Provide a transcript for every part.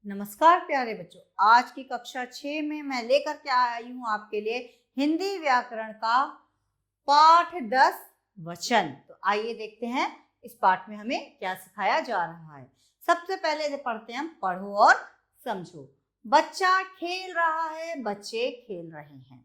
नमस्कार प्यारे बच्चों, आज की कक्षा 6 में मैं लेकर के आई हूँ आपके लिए हिंदी व्याकरण का पाठ 10 वचन। तो आइए देखते हैं इस पाठ में हमें क्या सिखाया जा रहा है। सबसे पहले पढ़ते हैं हम पढ़ो और समझो। बच्चा खेल रहा है, बच्चे खेल रहे हैं।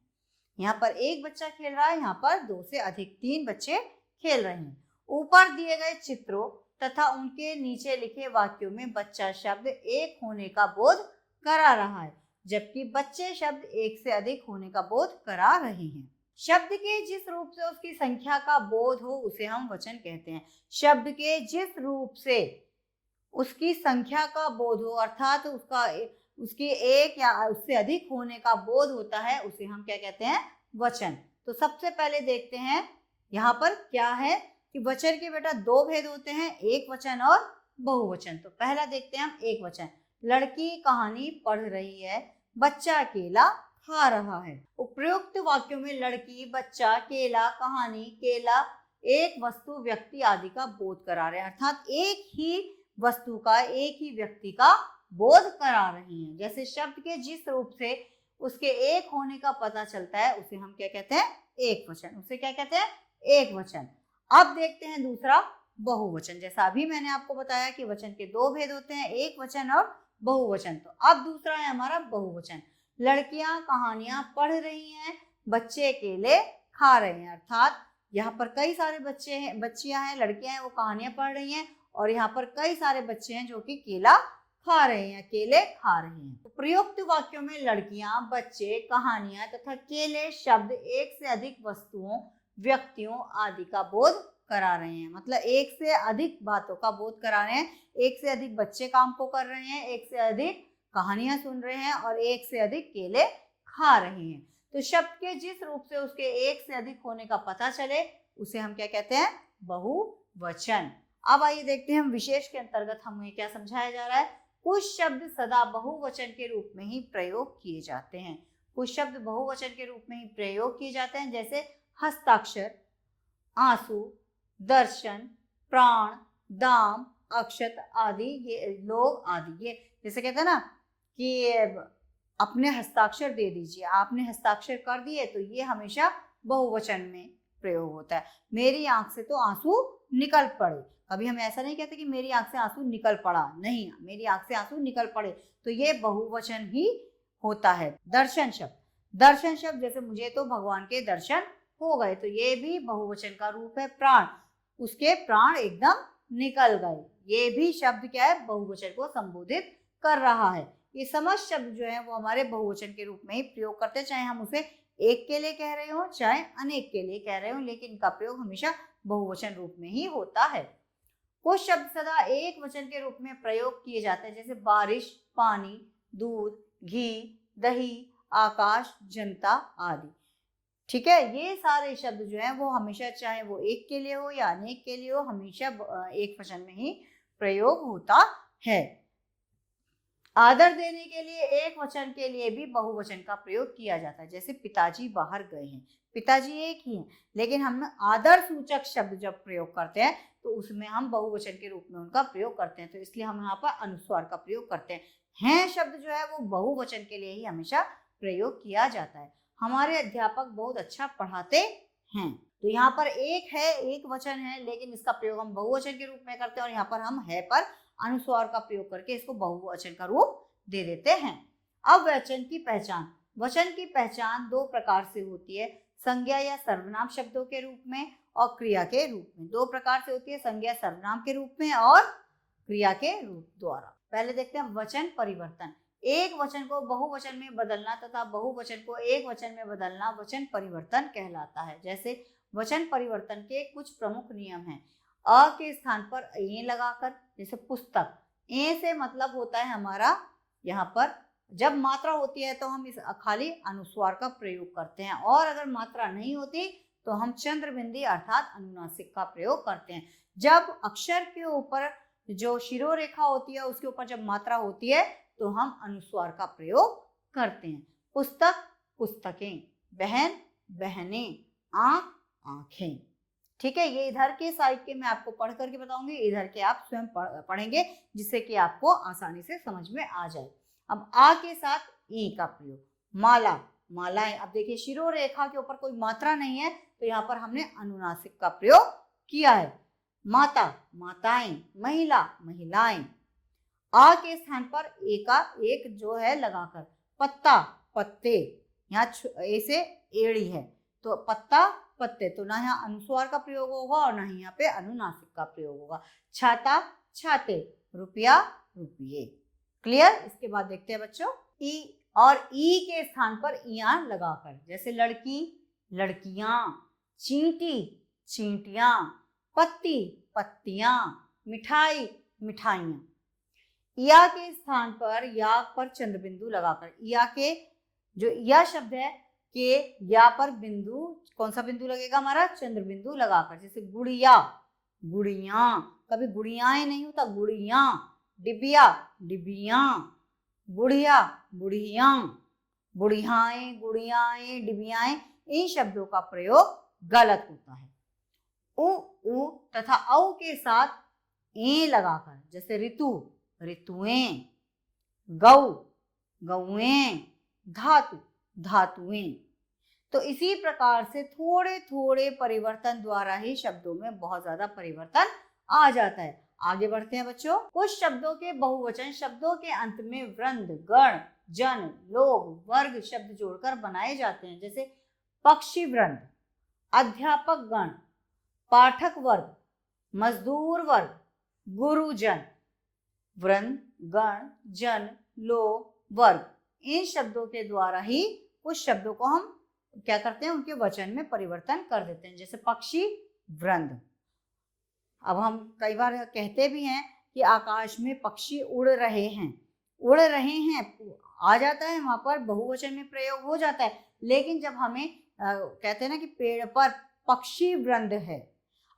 यहाँ पर एक बच्चा खेल रहा है, यहाँ पर 2 से अधिक 3 बच्चे खेल रहे हैं। ऊपर दिए गए चित्रों तथा उनके नीचे लिखे वाक्यों में बच्चा शब्द एक होने का बोध करा रहा है, जबकि बच्चे शब्द एक से अधिक होने का बोध करा रहे हैं। शब्द के जिस रूप से उसकी संख्या का बोध हो उसे हम वचन कहते हैं। शब्द के जिस रूप से उसकी संख्या का बोध हो अर्थात उसके एक या उससे अधिक होने का बोध होता है, उसे हम क्या कहते हैं? वचन। तो सबसे पहले देखते हैं यहाँ पर क्या है कि वचन के बेटा 2 भेद होते हैं, एक वचन और बहुवचन। तो पहला देखते हैं हम एक वचन। लड़की कहानी पढ़ रही है, बच्चा केला खा रहा है। उपयुक्त वाक्यों में लड़की, बच्चा, केला, कहानी, केला एक वस्तु, व्यक्ति आदि का बोध करा रहे हैं, अर्थात एक ही वस्तु का, एक ही व्यक्ति का बोध करा रही हैं। जैसे शब्द के जिस रूप से उसके एक होने का पता चलता है उसे हम क्या कहते हैं? एक वचन। उसे क्या कहते हैं? एक वचन। अब देखते हैं दूसरा बहुवचन। जैसा अभी मैंने आपको बताया कि वचन के 2 भेद होते हैं, एक वचन और बहुवचन। तो अब दूसरा है हमारा बहुवचन। लड़कियां कहानियां पढ़ रही हैं, बच्चे केले खा रहे हैं, अर्थात यहाँ पर कई सारे बच्चे हैं, बच्चियां हैं, लड़कियां हैं, वो कहानियां पढ़ रही हैं और यहाँ पर कई सारे बच्चे हैं जो कि केला खा रहे हैं, केले खा रहे हैं। तो प्रयुक्त वाक्यों में लड़कियां, बच्चे, कहानियां तथा केले शब्द एक से अधिक वस्तुओं, व्यक्तियों आदि का बोध करा रहे हैं। मतलब एक से अधिक बातों का बोध करा रहे हैं, एक से अधिक बच्चे काम को कर रहे हैं, एक से अधिक कहानियां सुन रहे हैं और एक से अधिक केले खा रहे हैं। तो शब्द के जिस रूप से उसके एक से अधिक होने का पता चले उसे हम क्या कहते हैं? बहुवचन। अब आइए देखते हैं हम विशेष के अंतर्गत हमें क्या समझाया जा रहा है। कुछ शब्द सदा बहुवचन के रूप में ही प्रयोग किए जाते हैं। कुछ शब्द बहुवचन के रूप में ही प्रयोग किए जाते हैं, जैसे हस्ताक्षर, आंसू, दर्शन, प्राण, दाम, अक्षत आदि, ये लोग आदि। ये जैसे कहते हैं ना कि अपने हस्ताक्षर दे दीजिए, आपने हस्ताक्षर कर दिए, तो ये हमेशा बहुवचन में प्रयोग होता है। मेरी आंख से तो आंसू निकल पड़े, कभी हम ऐसा नहीं कहते कि मेरी आंख से आंसू निकल पड़ा, नहीं, मेरी आंख से आंसू निकल पड़े, तो ये बहुवचन ही होता है। दर्शन शब्द, दर्शन शब्द जैसे मुझे तो भगवान के दर्शन हो गए, तो ये भी बहुवचन का रूप है। प्राण, उसके प्राण एकदम निकल गए, ये भी शब्द क्या है? बहुवचन को संबोधित कर रहा है। ये समस्त शब्द जो है वो हमारे बहुवचन के रूप में ही प्रयोग करते हैं, चाहे हम उसे एक के लिए कह रहे हो चाहे अनेक के लिए कह रहे हो, लेकिन इनका प्रयोग हमेशा बहुवचन रूप में ही होता है। कुछ शब्द सदा एक वचन के रूप में प्रयोग किए जाते हैं, जैसे बारिश, पानी, दूध, घी, दही, आकाश, जनता आदि। ठीक है, ये सारे शब्द जो है वो हमेशा, चाहे वो एक के लिए हो या अनेक के लिए हो, हमेशा एक वचन में ही प्रयोग होता है। आदर देने के लिए एक वचन के लिए भी बहुवचन का प्रयोग किया जाता है, जैसे पिताजी बाहर गए हैं, पिताजी एक ही हैं, लेकिन हम आदर सूचक शब्द जब प्रयोग करते हैं तो उसमें हम बहुवचन के रूप में उनका प्रयोग करते हैं, तो इसलिए हम यहाँ पर अनुस्वार का प्रयोग करते हैं शब्द जो है वो बहुवचन के लिए ही हमेशा प्रयोग किया जाता है। हमारे अध्यापक बहुत अच्छा पढ़ाते हैं, तो यहाँ पर एक है, एक वचन है, लेकिन इसका प्रयोग हम बहुवचन के रूप में करते हैं और यहाँ पर हम है पर अनुस्वार का प्रयोग करके इसको बहुवचन का रूप दे देते हैं। अब वचन की पहचान। वचन की पहचान 2 प्रकार से होती है, संज्ञा या सर्वनाम शब्दों के रूप में और क्रिया के रूप में। 2 प्रकार से होती है, संज्ञा सर्वनाम के रूप में और क्रिया के रूप द्वारा। पहले देखते हैं वचन परिवर्तन। एक वचन को बहुवचन में बदलना तथा बहुवचन को एक वचन में बदलना वचन परिवर्तन कहलाता है। जैसे वचन परिवर्तन के कुछ प्रमुख नियम हैं। अ के स्थान पर ए लगाकर, जैसे पुस्तक, ए से मतलब होता है हमारा, यहाँ पर जब मात्रा होती है तो हम इस खाली अनुस्वार का प्रयोग करते हैं, और अगर मात्रा नहीं होती तो हम चंद्र बिंदी अर्थात अनुनासिक का प्रयोग करते हैं। जब अक्षर के ऊपर जो शिरोरेखा होती है उसके ऊपर जब मात्रा होती है तो हम अनुस्वार का प्रयोग करते हैं। पुस्तक, पुस्तकें, बहन, बहनें, आंख, आंखें। ठीक है, ये इधर के साइड के मैं आपको पढ़ करके बताऊंगी, इधर के आप स्वयं पढ़ेंगे जिससे कि आपको आसानी से समझ में आ जाए। अब आ के साथ ई का प्रयोग, माला, मालाएं। अब देखिए शिरोरेखा के ऊपर कोई मात्रा नहीं है तो यहाँ पर हमने अनुनासिक का प्रयोग किया है। माता, माताएं, महिला, महिलाएं। आ के स्थान पर ए का एक जो है लगाकर, पत्ता, पत्ते, यहाँ ए से एड़ी है तो पत्ता, पत्ते, तो ना यहाँ अनुस्वार का प्रयोग होगा और ना ही यहाँ पे अनुनासिक का प्रयोग होगा। छाता, छाते, रुपया, रुपये। क्लियर। इसके बाद देखते हैं बच्चों ई, और ई के स्थान पर इया लगाकर, जैसे लड़की, लड़कियां, चींटी, चींटियां, पत्ती, पत्तियां, मिठाई, मिठाइयां। या के स्थान पर या पर चंद्र बिंदु लगाकर, या के जो या शब्द है के या पर बिंदु, कौन सा बिंदु लगेगा हमारा, चंद्र बिंदु लगाकर। जैसे गुड़िया, गुड़िया, कभी गुड़ियाएं नहीं होता, गुड़िया, डिबिया, डिबिया, बुढ़िया, बुढ़िया, बुढ़ियाएं, गुड़ियाएं, डिबियाएं, इन शब्दों का प्रयोग गलत होता है। उ तथा औ के साथ ए लगाकर, जैसे ऋतु, ऋतुएं, गौ, गौएं, धातु, धातुएं। तो इसी प्रकार से थोड़े थोड़े परिवर्तन द्वारा ही शब्दों में बहुत ज्यादा परिवर्तन आ जाता है। आगे बढ़ते हैं बच्चों। कुछ शब्दों के बहुवचन शब्दों के अंत में वृंद, गण, जन, लोग, वर्ग शब्द जोड़कर बनाए जाते हैं। जैसे पक्षी वृंद, अध्यापक गण, पाठक वर्ग, मजदूर वर्ग, गुरुजन। वृंद, गण, जन, लोग, वर्ग, इन शब्दों के द्वारा ही कुछ शब्दों को हम क्या करते हैं, उनके वचन में परिवर्तन कर देते हैं। जैसे पक्षी वृंद। अब हम कई बार कहते भी हैं कि आकाश में पक्षी उड़ रहे हैं, उड़ रहे हैं आ जाता है, वहां पर बहुवचन में प्रयोग हो जाता है। लेकिन जब हमें कहते हैं ना कि पेड़ पर पक्षी वृंद है,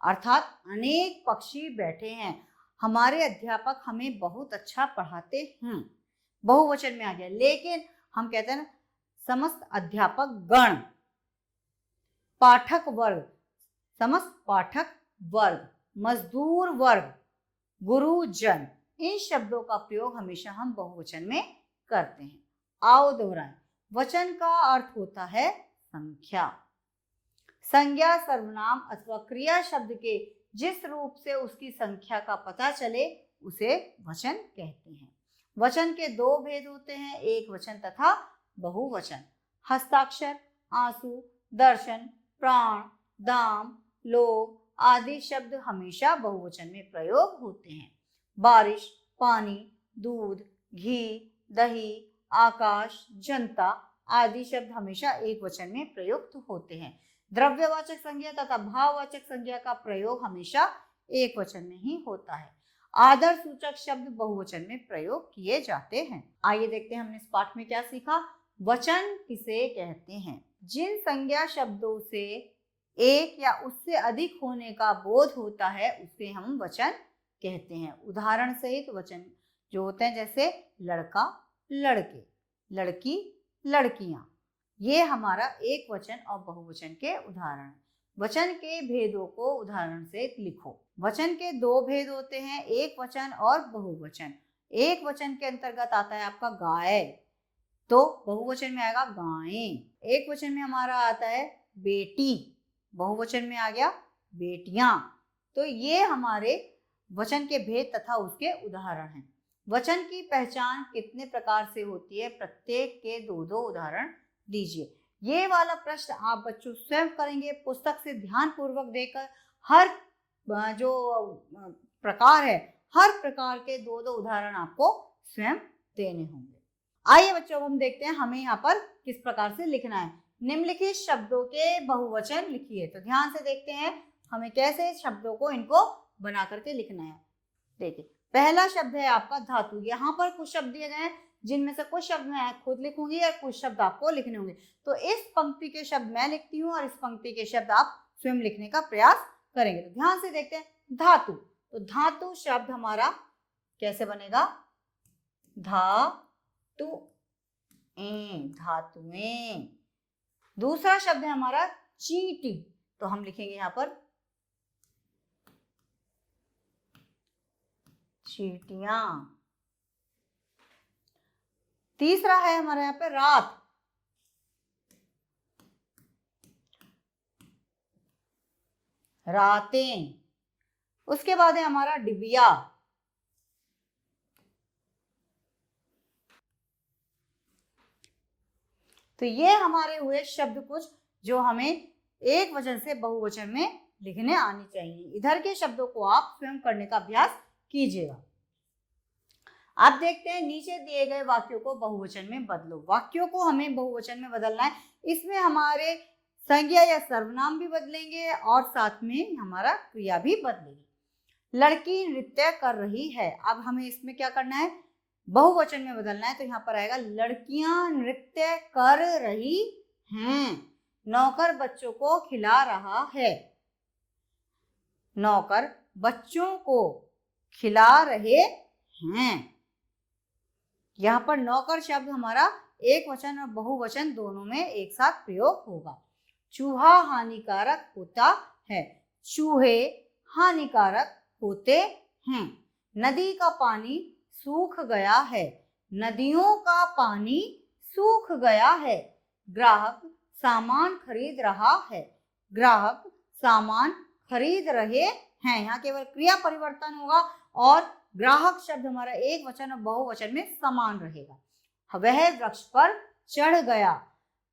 अर्थात अनेक पक्षी बैठे हैं, हमारे अध्यापक हमें बहुत अच्छा पढ़ाते हैं, बहुवचन में आ गया। लेकिन हम कहते हैं ना समस्त अध्यापक गण, पाठक वर्ग, समस्त पाठक वर्ग, मजदूर वर्ग, गुरुजन, इन शब्दों का प्रयोग हमेशा हम बहुवचन में करते हैं। आओ दोहराएं। वचन का अर्थ होता है संख्या। संज्ञा सर्वनाम अथवा क्रिया शब्द के जिस रूप से उसकी संख्या का पता चले उसे वचन कहते हैं। वचन के दो भेद होते हैं, एक वचन तथा बहुवचन। हस्ताक्षर, आंसू, दर्शन, प्राण, दाम, लोग आदि शब्द हमेशा बहुवचन में प्रयोग होते हैं। बारिश, पानी, दूध, घी, दही, आकाश, जनता आदि शब्द हमेशा एक वचन में प्रयुक्त होते हैं। द्रव्यवाचक संज्ञा तथा भाववाचक संज्ञा का प्रयोग हमेशा एक वचन में ही होता है। आदर सूचक शब्द बहुवचन में प्रयोग किए जाते हैं। आइए देखते हैं हमने इस पाठ में क्या सीखा। वचन किसे कहते हैं? जिन संज्ञा शब्दों से एक या उससे अधिक होने का बोध होता है उसे हम वचन कहते हैं। उदाहरण सहित वचन जो होते हैं जैसे लड़का, लड़के, लड़की, लड़कियां, ये हमारा एक वचन और बहुवचन के उदाहरण। वचन के भेदों को उदाहरण से लिखो। वचन के दो भेद होते हैं, एक वचन और बहुवचन। एक वचन के अंतर्गत आता है आपका गाय, तो बहुवचन में आएगा गायें। एक वचन में हमारा आता है बेटी, बहुवचन में आ गया बेटियां। तो ये हमारे वचन के भेद तथा उसके उदाहरण हैं। वचन की पहचान कितने प्रकार से होती है? प्रत्येक के दो दो उदाहरण दीजिए। ये वाला प्रश्न आप बच्चों स्वयं करेंगे, पुस्तक से ध्यान पूर्वक देखकर हर जो प्रकार है हर प्रकार के दो दो उदाहरण आपको स्वयं देने होंगे। आइए बच्चों हम देखते हैं हमें यहाँ पर किस प्रकार से लिखना है। निम्नलिखित शब्दों के बहुवचन लिखिए। तो ध्यान से देखते हैं हमें कैसे शब्दों को इनको बना करके लिखना है। देखिए पहला शब्द है आपका धातु। यहाँ पर कुछ शब्द दिए गए हैं जिनमें से कुछ शब्द मैं खुद लिखूंगी और कुछ शब्द आपको लिखने होंगे। तो इस पंक्ति के शब्द मैं लिखती हूँ और इस पंक्ति के शब्द आप स्वयं लिखने का प्रयास करेंगे। तो ध्यान से देखते हैं धातु। तो धातु शब्द हमारा कैसे बनेगा? धातु, धातुएं। दूसरा शब्द है हमारा चींटी। तो हम लिखेंगे यहाँ पर चींटियां। तीसरा है हमारे यहाँ पे रात, रातें। उसके बाद है हमारा डिबिया, तो ये हमारे हुए शब्द कुछ जो हमें एक वचन से बहुवचन में लिखने आनी चाहिए। इधर के शब्दों को आप स्वयं करने का अभ्यास कीजिएगा। आप देखते हैं नीचे दिए गए वाक्यों को बहुवचन में बदलो। वाक्यों को हमें बहुवचन में बदलना है। इसमें हमारे संज्ञा या सर्वनाम भी बदलेंगे और साथ में हमारा क्रिया भी बदलेगी। लड़की नृत्य कर रही है, अब हमें इसमें क्या करना है, बहुवचन में बदलना है। तो यहाँ पर आएगा लड़कियां नृत्य कर रही हैं। नौकर बच्चों को खिला रहा है, नौकर बच्चों को खिला रहे हैं। यहाँ पर नौकर शब्द हमारा एक वचन और बहुवचन दोनों में एक साथ प्रयोग होगा। चूहा हानिकारक होता है, चूहे हानिकारक होते हैं। नदी का पानी सूख गया है, नदियों का पानी सूख गया है। ग्राहक सामान खरीद रहा है, ग्राहक सामान खरीद रहे हैं। यहाँ केवल क्रिया परिवर्तन होगा और ग्राहक शब्द हमारा एक वचन और बहुवचन में समान रहेगा। वह वृक्ष पर चढ़ गया,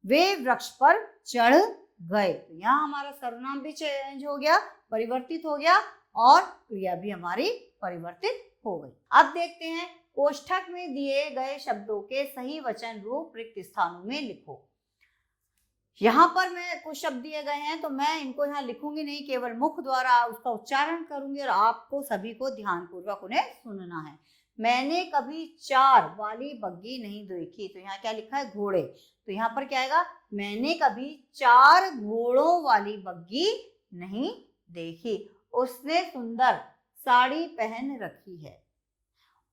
वे वृक्ष पर चढ़ गए। तो यहाँ हमारा सर्वनाम भी चेंज हो गया, परिवर्तित हो गया और क्रिया भी हमारी परिवर्तित हो गई। अब देखते हैं कोष्ठक में दिए गए शब्दों के सही वचन रूप रिक्त स्थानों में लिखो। यहाँ पर मैं कुछ शब्द दिए गए हैं तो मैं इनको यहाँ लिखूंगी नहीं, केवल मुख द्वारा उसका उच्चारण करूंगी और आपको सभी को ध्यानपूर्वक उन्हें सुनना है। मैंने कभी 4 वाली बग्गी नहीं देखी, तो यहाँ क्या लिखा है, घोड़े। तो यहाँ पर क्या आएगा, मैंने कभी 4 घोड़ों वाली बग्गी नहीं देखी। उसने सुंदर साड़ी पहन रखी है,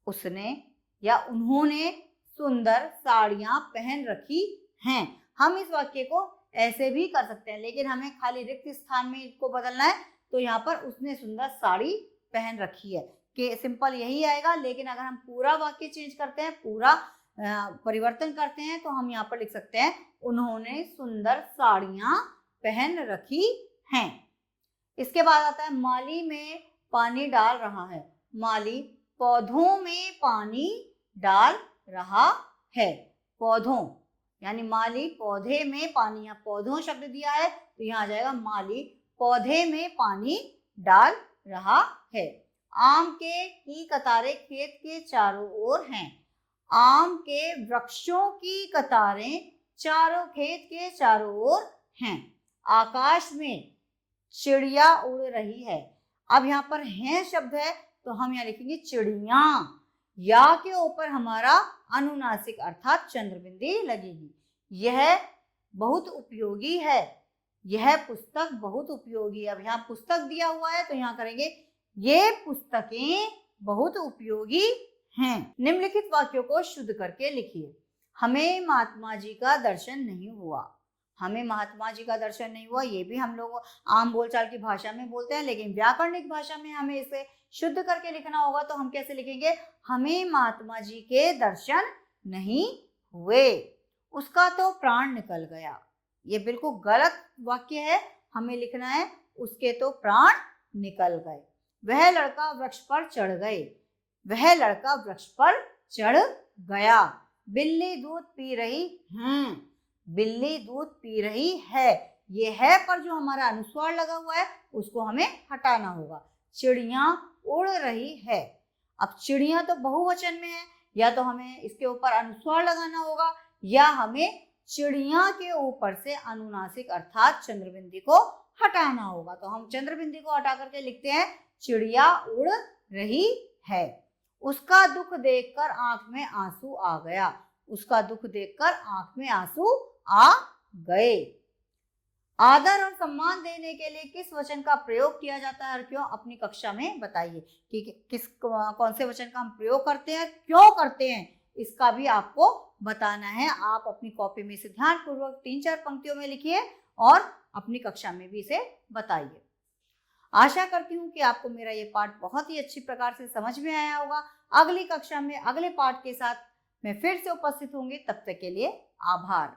उसने या उन्होंने सुंदर साड़ियां पहन रखी हैं। हम इस वाक्य को ऐसे भी कर सकते हैं, लेकिन हमें खाली रिक्त स्थान में इसको बदलना है। तो यहाँ पर उसने सुंदर साड़ी पहन रखी है कि सिंपल यही आएगा। लेकिन अगर हम पूरा वाक्य चेंज करते हैं, पूरा परिवर्तन करते हैं, तो हम यहाँ पर लिख सकते हैं उन्होंने सुंदर साड़ियां पहन रखी हैं। इसके बाद आता है माली में पानी डाल रहा है, माली पौधों में पानी डाल रहा है। पौधों यानी माली पौधे में पानी, या पौधों शब्द दिया है तो यहाँ आ जाएगा माली पौधे में पानी डाल रहा है। आम की कतारें खेत के चारों ओर हैं, आम के वृक्षों की कतारें चारों खेत के चारों ओर हैं। आकाश में चिड़िया उड़ रही है। अब यहाँ पर हैं शब्द है तो हम यहाँ लिखेंगे चिड़िया, या के ऊपर हमारा अनुनासिक अर्थात चंद्रबिंदी लगेगी। यह बहुत उपयोगी है, यह पुस्तक बहुत उपयोगी। अब यहाँ पुस्तक दिया हुआ है तो यहाँ करेंगे ये पुस्तकें बहुत उपयोगी हैं। निम्नलिखित वाक्यों को शुद्ध करके लिखिए। हमें महात्मा जी का दर्शन नहीं हुआ, हमें महात्मा जी का दर्शन नहीं हुआ, ये भी हम लोग आम बोलचाल की भाषा में बोलते हैं, लेकिन व्याकरणिक भाषा में हमें इसे शुद्ध करके लिखना होगा। तो हम कैसे लिखेंगे, हमें महात्मा जी के दर्शन नहीं हुए, उसका तो प्राण निकल गया। ये बिल्कुल गलत वाक्य है, हमें लिखना है उसके तो प्राण निकल गए। वह लड़का वृक्ष पर चढ़ गए, वह लड़का वृक्ष पर चढ़ गया। बिल्ली दूध पी रही है, बिल्ली दूध पी रही है। ये है पर जो हमारा अनुस्वार लगा हुआ है उसको हमें हटाना होगा। चिड़िया उड़ रही है, अब चिड़िया तो बहुवचन में है, या तो हमें इसके ऊपर अनुस्वार लगाना होगा या हमें चिड़िया के ऊपर से अनुनासिक अर्थात चंद्रबिंदी को हटाना होगा। तो हम चंद्रबिंदी को हटा करके लिखते हैं चिड़िया उड़ रही है। उसका दुख देखकर आंख में आंसू आ गया, उसका दुख देखकर आंख में आंसू आ गए। आदर और सम्मान देने के लिए किस वचन का प्रयोग किया जाता है और क्यों, अपनी कक्षा में बताइए कि कौन से वचन का हम प्रयोग करते हैं, क्यों करते हैं, इसका भी आपको बताना है। आप अपनी कॉपी में इसे ध्यानपूर्वक 3-4 पंक्तियों में लिखिए और अपनी कक्षा में भी इसे बताइए। आशा करती हूँ कि आपको मेरा ये पाठ बहुत ही अच्छी प्रकार से समझ में आया होगा। अगली कक्षा में अगले पाठ के साथ मैं फिर से उपस्थित होंगी। तब तक के लिए आभार।